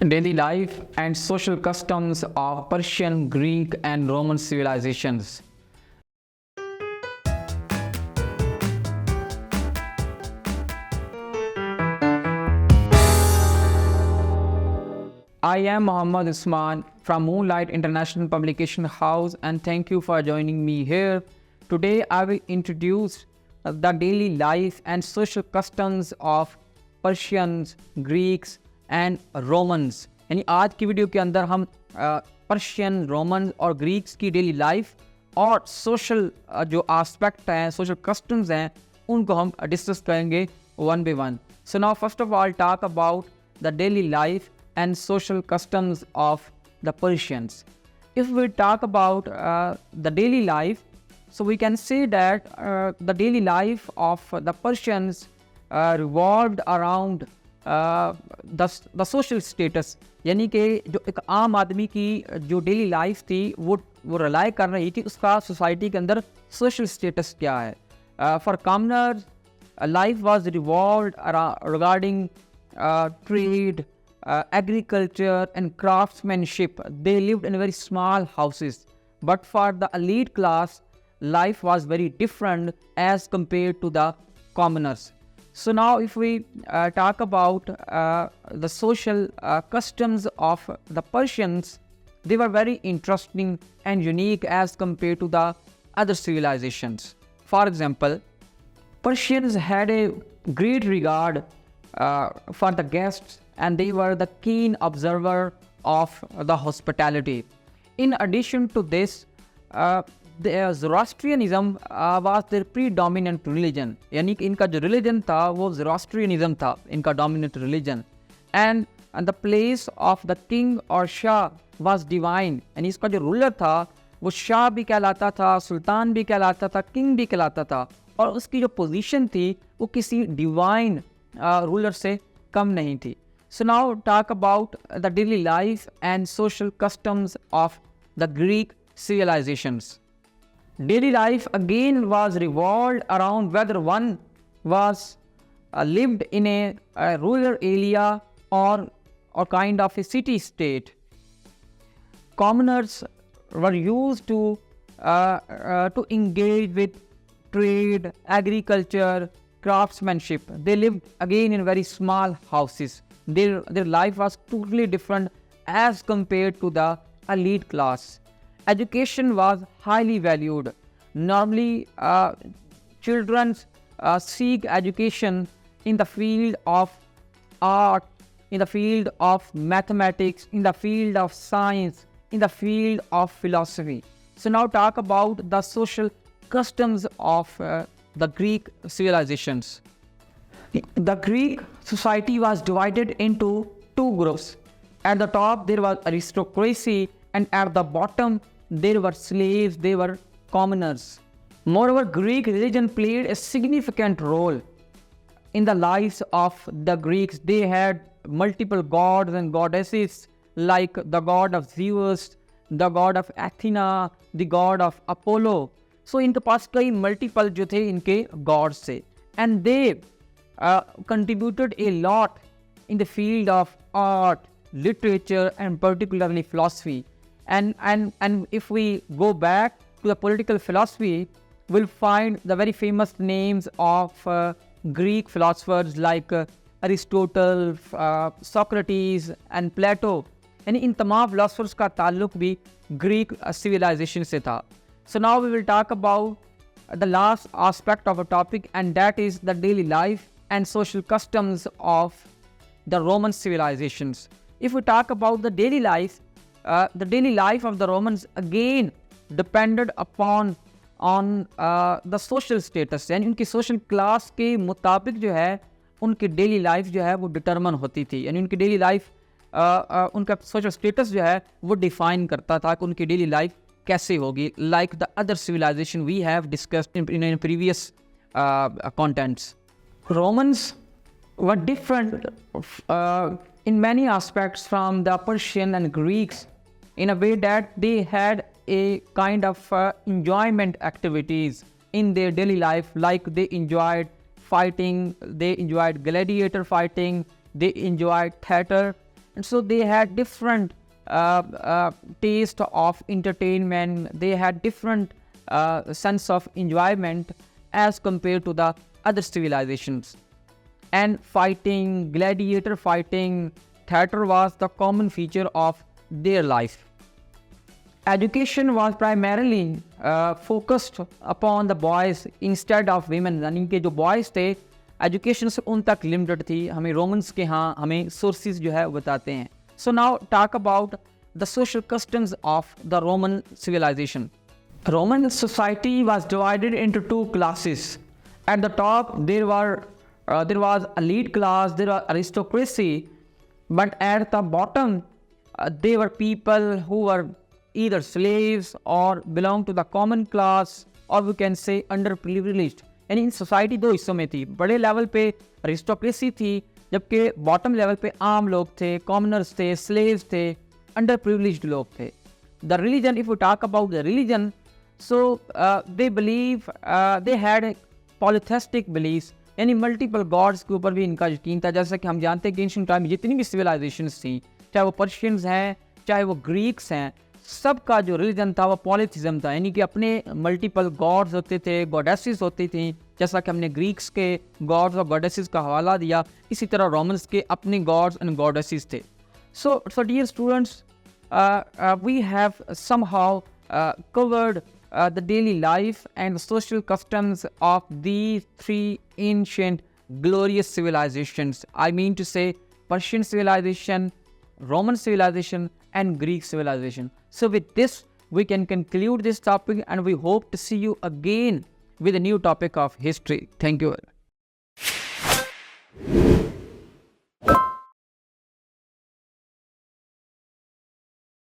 Daily life and social customs of Persian, Greek, and Roman civilizations. I am Muhammad Usman from Moonlight International Publication House, and thank you for joining me here. Today, I will introduce the daily life and social customs of Persians, Greeks, and Romans. यानी आज की video के अंदर हम Persian, Roman और Greeks की daily life और social जो एस्पेक्ट हैं, सोशल कस्टम्स हैं, उनको हम डिस्कस करेंगे one by one. So now first of all talk about the daily life and social customs of the Persians. If we talk about the daily life, so we can say that the daily life of the Persians revolved around the social status. यानी कि जो एक आम आदमी की जो daily life थी वो रिलाई कर रही थी उसका सोसाइटी के अंदर सोशल स्टेटस क्या है। For commoners life was revolved regarding trade, agriculture and craftsmanship. They lived in very small houses, but for the elite class life was very different as compared to the commoners. So now if we talk about the social customs of the Persians, they were very interesting and unique as compared to the other civilizations. For example, Persians had a great regard for the guests, and they were the keen observer of the hospitality. In addition to this, the Zoroastrianism was their predominant religion. यानी कि इनका जो religion था वो Zoroastrianism था, इनका dominant religion. And the place of the king or Shah was divine. यानी इसका जो ruler था वो शाह भी कहलाता था, सुल्तान भी कहलाता था, किंग भी कहलाता था, और उसकी जो पोजीशन थी वो किसी डिवाइन रूलर से कम नहीं थी। So now talk about the daily life and social customs of the Greek civilizations. Daily life again was revolved around whether one was lived in a rural area or kind of a city state. Commoners were used to engage with trade, agriculture, craftsmanship. They lived again in very small houses. Their life was totally different as compared to the elite class. Education was highly valued. Normally, children seek education in the field of art, in the field of mathematics, in the field of science, in the field of philosophy. So now talk about the social customs of the Greek civilizations. The Greek society was divided into two groups. At the top there was aristocracy, and at the bottom there were slaves, they were commoners. Moreover, Greek religion played a significant role in the lives of the Greeks. They had multiple gods and goddesses like the god of Zeus, the god of Athena, the god of Apollo. So इनके पास कई multiple जो थे इनके gods थे, and they contributed a lot in the field of art, literature, and particularly philosophy. And if we go back to the political philosophy, we'll find the very famous names of Greek philosophers like Aristotle, Socrates, and Plato. यानी इन तमाम philosophers का ताल्लुक भी Greek civilization से था. So now we will talk about the last aspect of a topic, and that is the daily life and social customs of the Roman civilizations. If we talk about the daily life of the Romans again depended upon the social status. यानी उनकी social class के मुताबिक जो है उनकी daily life जो है वो determine होती थी। यानी उनकी daily life उनका social status जो है वो define करता था कि उनकी daily life कैसे होगी, like the other civilization we have discussed in previous contents. Romans were different in many aspects from the Persian and Greeks in a way that they had a kind of enjoyment activities in their daily life, like they enjoyed fighting, they enjoyed gladiator fighting, they enjoyed theater, and so they had different taste of entertainment. They had different sense of enjoyment as compared to the other civilizations. And fighting, gladiator fighting, theater was the common feature of their life. Education was primarily focused upon the boys instead of women, यानी कि जो boys थे education से उन तक limited थी. हमें Romans के यहाँ हमें सोर्सेज जो है बताते हैं. So now talk about the social customs of the Roman civilization. Roman society was divided into two classes. At the top, there was elite class, there was aristocracy, but at the bottom, they were people who were either slaves or belong to the common class, or we can say underprivileged. यानी in society दो हिस्सों में थी. बड़े level पे aristocracy थी, जबकि bottom level पे आम लोग थे, कॉमनर्स थे, स्लेव्स थे, अंडर प्रिविलेज्ड लोग थे. The religion, if you talk about the religion, so they believe they had polytheistic beliefs, यानी मल्टीपल गॉड्स के ऊपर भी इनका यकीन था. जैसा कि हम जानते हैं कि एंशिएंट टाइम में जितनी भी सिविलाइजेशंस थी, चाहे वो पर्शियंस हैं, चाहे वो ग्रीक्स हैं, सबका जो रिलीजन था वो पॉलीथिज्म था. यानी कि अपने मल्टीपल गॉड्स होते थे, गॉडेसेस होती थी. जैसा कि हमने ग्रीक्स के गॉड्स और गॉडेसेस का हवाला दिया, इसी तरह रोमन्स के अपने गॉड्स एंड गॉडेसेस थे. So dear students, we have somehow covered the daily life and social customs of these three ancient glorious civilizations. I mean to say Persian civilization, Roman civilization and Greek civilization. So with this, we can conclude this topic and we hope to see you again with a new topic of history. Thank you.